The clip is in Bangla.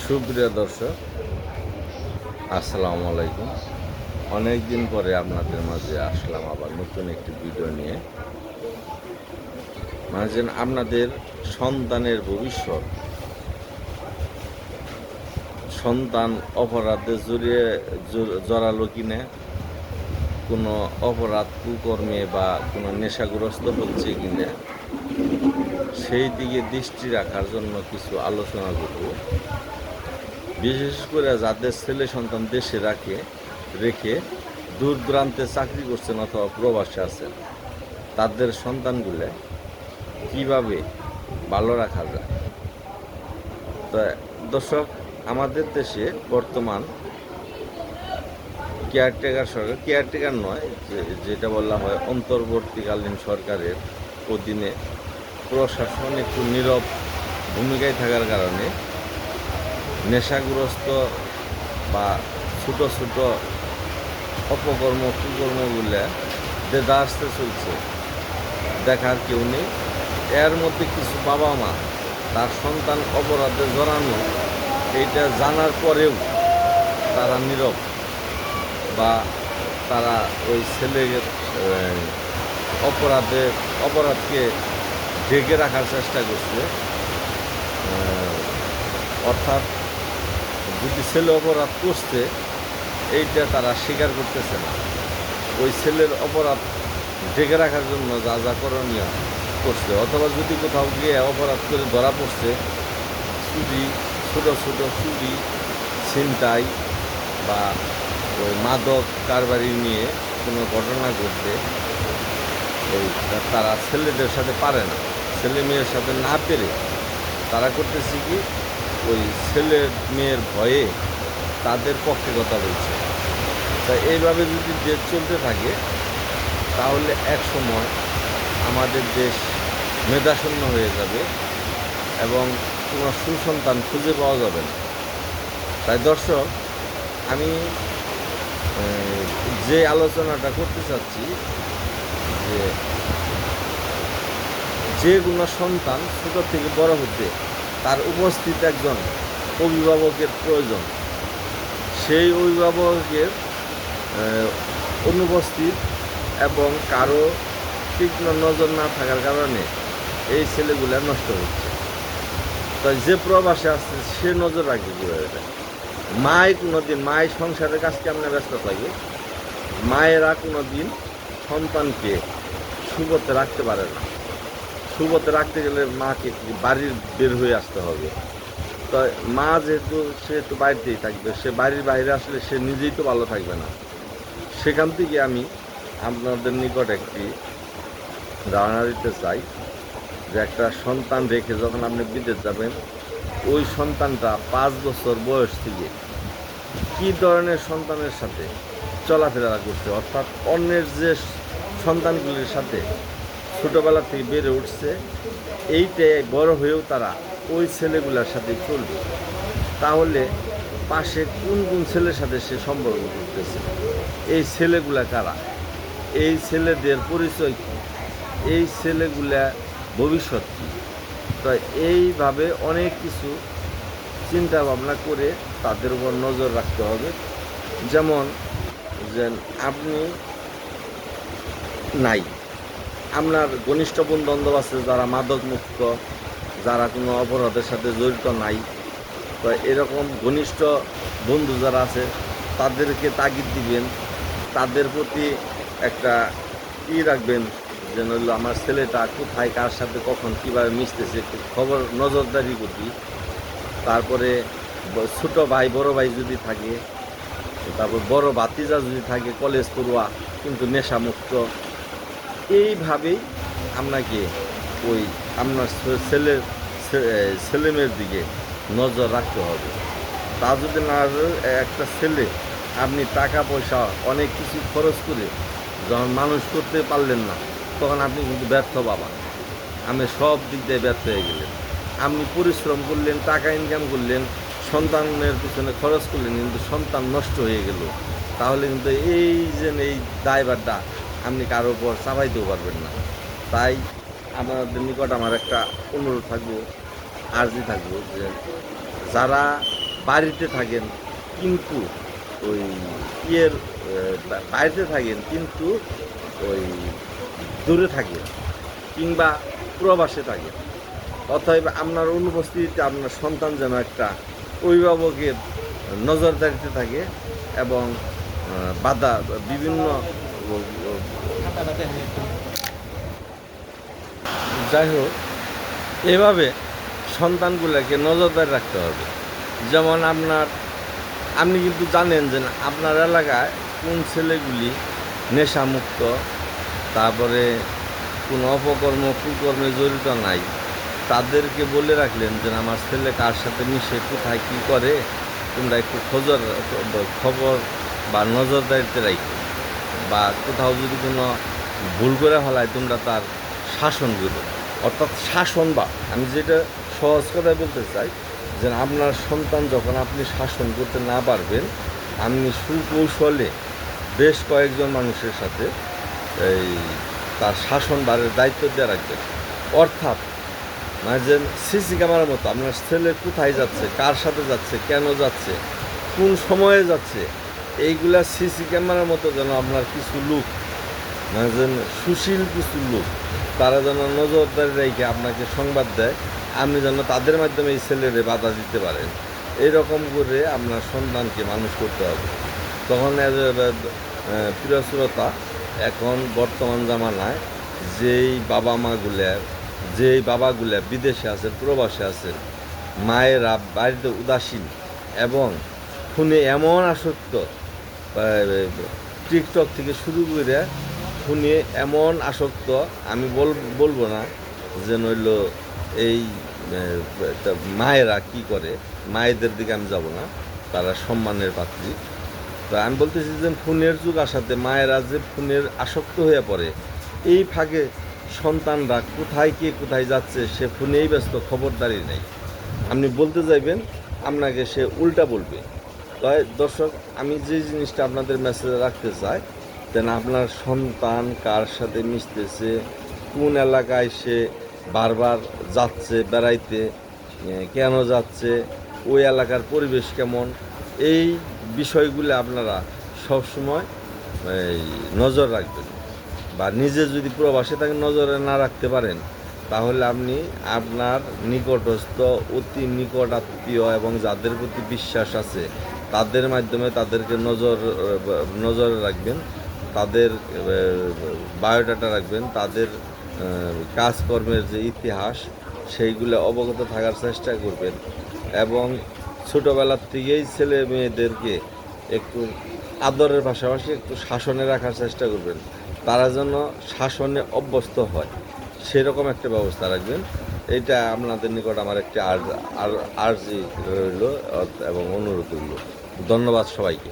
সুপ্রিয় দর্শক, আসসালামু আলাইকুম। অনেক দিন পরে আপনাদের মাঝে আসলাম আবার নতুন একটি ভিডিও নিয়ে। আপনাদের সন্তানের ভবিষ্যৎ, সন্তান অপরাধে জড়ালো কিনা, কোনো অপরাধ কুকর্মে বা কোনো নেশাগ্রস্ত হচ্ছে কিনা, সেই দিকে দৃষ্টি রাখার জন্য কিছু আলোচনা করব। বিশেষ করে যাদের ছেলে সন্তান দেশে রেখে দূর দূরান্তে চাকরি করছেন অথবা প্রবাসে আছেন, তাদের সন্তানগুলো কিভাবে ভালো রাখা যায়। তো দর্শক, আমাদের দেশে বর্তমান কেয়ারটেকার সরকার, কেয়ারটেকার নয়, যেটা বলা হয় অন্তর্বর্তীকালীন সরকারের অধীনে প্রশাসন একটু নীরব ভূমিকায় থাকার কারণে নেশাগ্রস্ত বা ছোট ছোট অপকর্ম কুকর্মগুলো দেদারসে চলছে, দেখার কেউ নেই। এর মধ্যে কিছু বাবা মা তার সন্তান অপরাধে জড়ানো এইটা জানার পরেও তারা নীরব, বা তারা ওই ছেলের অপরাধকে ঢেকে রাখার চেষ্টা করছে। অর্থাৎ যদি ছেলে অপরাধ করছে এইটা তারা স্বীকার করতেছে না। ওই ছেলের অপরাধ ঢেকে রাখার জন্য যা যা করণীয় করছে, অথবা যদি কোথাও গিয়ে অপরাধ করে ধরা পড়ছে, ছোট ছোট চুরি, ছিনতাই বা ওই মাদক কারবারি নিয়ে কোনো ঘটনা ঘটলে ওই তারা ছেলেদের সাথে পারে না, ছেলে মেয়ের সাথে না পেরে তারা করতেছে কি, ওই ছেলে মেয়ের ভয়ে তাদের পক্ষে কথা বলছে। তাই এইভাবে যদি দেশ চলতে থাকে তাহলে এক সময় আমাদের দেশ মেধাশূন্য হয়ে যাবে এবং কোনো সুসন্তান খুঁজে পাওয়া যাবে না। তাই দর্শক, আমি যে আলোচনাটা করতে চাচ্ছি, যে কোনো সন্তান ছোট থেকে বড় হতে তার উপস্থিত একজন অভিভাবকের প্রয়োজন। সেই অভিভাবকের অনুপস্থিত এবং কারো তীক্ষ্ণ নজর না থাকার কারণে এই ছেলেগুলো নষ্ট হচ্ছে। তাই যে প্রবাসে আসছে সে নজর রাখবে কীভাবে? মায়ের সংসারের কাজ কেমনে ব্যস্ত থাকে, মায়েরা কোনো দিন সন্তানকে সুপথে রাখতে পারে না। সুপথে রাখতে গেলে মাকে বাড়ির বের হয়ে আসতে হবে। তো মা সে একটু বাড়িতেই থাকবে, সে বাড়ির বাইরে আসলে সে নিজেই তো ভালো থাকবে না। সেখান থেকে আমি আপনাদের নিকট একটি ধারণা দিতে চাই যে একটা সন্তান রেখে যখন আপনি বিদেশ যাবেন, ওই সন্তানটা 5 বছর বয়স থেকে কী ধরনের সন্তানের সাথে চলাফেরা করছে, অর্থাৎ অন্যের যে সন্তানগুলির সাথে ছোটোবেলা থেকে বেড়ে উঠছে, এইটাই বড় হয়েও তারা ওই ছেলেগুলোর সাথে চলবে। তাহলে পাশে কোন কোন ছেলের সাথে সে সম্পর্ক করতেছে, এই ছেলেগুলা কারা, এই ছেলেদের পরিচয় কী, এই ছেলেগুলা ভবিষ্যৎ কী। তো এইভাবে অনেক কিছু চিন্তা ভাবনা করে তাদের উপর নজর রাখতে হবে। যেমন যে আপনি নাই, আপনার ঘনিষ্ঠ বন্ধু বান্ধব আছে যারা মাদক মুক্ত, যারা কোনো অপরাধের সাথে জড়িত নাই। তো এরকম ঘনিষ্ঠ বন্ধু যারা আছে তাদেরকে তাগিদ দিবেন, তাদের প্রতি একটা রাখবেন যে হলো আমার ছেলেটা কোথায় কার সাথে কখন কীভাবে মিশতেছে একটু খবর নজরদারি করবি। তারপরে ছোটো ভাই বড় ভাই যদি থাকে, তারপর বড় ভাতিজা যদি থাকে কলেজ পড়ুয়া কিন্তু নেশামুক্ত, এইভাবেই আপনাকে ওই আপনার ছেলেমেয়ের দিকে নজর রাখতে হবে। তা যদি না, একটা ছেলে আপনি টাকা পয়সা অনেক কিছু খরচ করে যখন মানুষ করতে পারলেন না, তখন আপনি কিন্তু ব্যর্থ বাবা, আপনি সব দিক দিয়ে ব্যর্থ হয়ে গেলেন। আপনি পরিশ্রম করলেন, টাকা ইনকাম করলেন, সন্তানের পিছনে খরচ করলেন, কিন্তু সন্তান নষ্ট হয়ে গেল। তাহলে কিন্তু এই দায়ভারটা আপনি কারোর উপর চাপাইতেও পারবেন না। তাই আপনাদের নিকট আমার একটা অনুরোধ থাকবো, আর্জি থাকবো যে যারা বাড়িতে থাকেন কিন্তু ওই ইয়ের বাড়িতে থাকেন কিন্তু ওই দূরে থাকেন কিংবা প্রবাসে থাকেন, অতএব আপনার অনুপস্থিতিতে আপনার সন্তান যেন একটা অভিভাবকের নজরদারিতে থাকে এবং বাধা বিভিন্ন যাই হোক এভাবে সন্তানগুলোকে নজরদারি রাখতে হবে। যেমন আপনি কিন্তু জানেন যে আপনার এলাকায় কোন ছেলেগুলি নেশামুক্ত, তারপরে কোনো অপকর্ম কুকর্মে জড়িত নাই, তাদেরকে বলে রাখলেন যে আমার ছেলে কার সাথে মিশে কোথায় কী করে তোমরা একটু খবর বা নজরদারিতে রাখো, বা কোথাও যদি কোনো ভুল করে ফেলায় তোমরা তার শাসন করো। অর্থাৎ শাসন, বা আমি যেটা সহজ কথায় বলতে চাই যে আপনার সন্তান যখন আপনি শাসন করতে না পারবেন, আপনি সুকৌশলে বেশ কয়েকজন মানুষের সাথে এই তার শাসন বাড়ির দায়িত্ব দিয়ে রাখবেন। অর্থাৎ মানে যে সিসি ক্যামেরার মতো আপনার ছেলে কোথায় যাচ্ছে, কার সাথে যাচ্ছে, কেন যাচ্ছে, কোন সময়ে যাচ্ছে, এইগুলা সিসি ক্যামেরার মতো যেন আপনার কিছু লোক, মানে যেন সুশীল কিছু লোক, তারা যেন নজরদারি রেখে আপনাকে সংবাদ দেয়, আপনি যেন তাদের মাধ্যমে এই ছেলেরে বাধা দিতে পারেন। এইরকম করে আপনার সন্তানকে মানুষ করতে হবে। তখন প্রিয় শ্রোতা, এখন বর্তমান জামানায় যেই বাবাগুলা বিদেশে আছেন, প্রবাসে আছেন, মায়েরা বাড়িতে উদাসীন এবং ফোনে এমন আসক্ত, টিকটক থেকে শুরু করে ফোনে এমন আসক্ত, আমি বলবো না যে নইল এই মায়েরা কি করে, মায়েদের দিকে আমি যাব না, তারা সম্মানের পাত্রী। তো আমি বলতেছি যে ফোনের যুগ আসাতে মায়েরা যে ফোনের আসক্ত হয়ে পড়ে, এই ফাঁকে সন্তানরা কোথায় কে কোথায় যাচ্ছে সে ফোনেই ব্যস্ত, খবরদারি নেই। আপনি বলতে যাইবেন আপনাকে সে উল্টা বলবে। তাই দর্শক, আমি যে জিনিসটা আপনাদের মেসেজে রাখতে চাই, যেন আপনার সন্তান কার সাথে মিশতেছে, কোন এলাকায় সে বারবার যাচ্ছে বেড়াইতে, কেন যাচ্ছে, ওই এলাকার পরিবেশ কেমন, এই বিষয়গুলো আপনারা সবসময় নজর রাখবেন। বা নিজে যদি প্রবাসে তাকে নজরে না রাখতে পারেন, তাহলে আপনি আপনার নিকটস্থ অতি নিকট আত্মীয় এবং যাদের প্রতি বিশ্বাস আছে তাদের মাধ্যমে তাদেরকে নজরে রাখবেন, তাদের বায়োডাটা রাখবেন, তাদের কাজকর্মের যে ইতিহাস সেইগুলো অবগত থাকার চেষ্টা করবেন এবং ছোটোবেলার থেকেই ছেলে মেয়েদেরকে একটু আদরের পাশাপাশি একটু শাসনে রাখার চেষ্টা করবেন, তারা যেন শাসনে অভ্যস্ত হয় সেরকম একটা ব্যবস্থা রাখবেন। এটা আপনাদের নিকট আমার একটি আর্জি রইল এবং অনুরোধ রইল। ধন্যবাদ সবাইকে।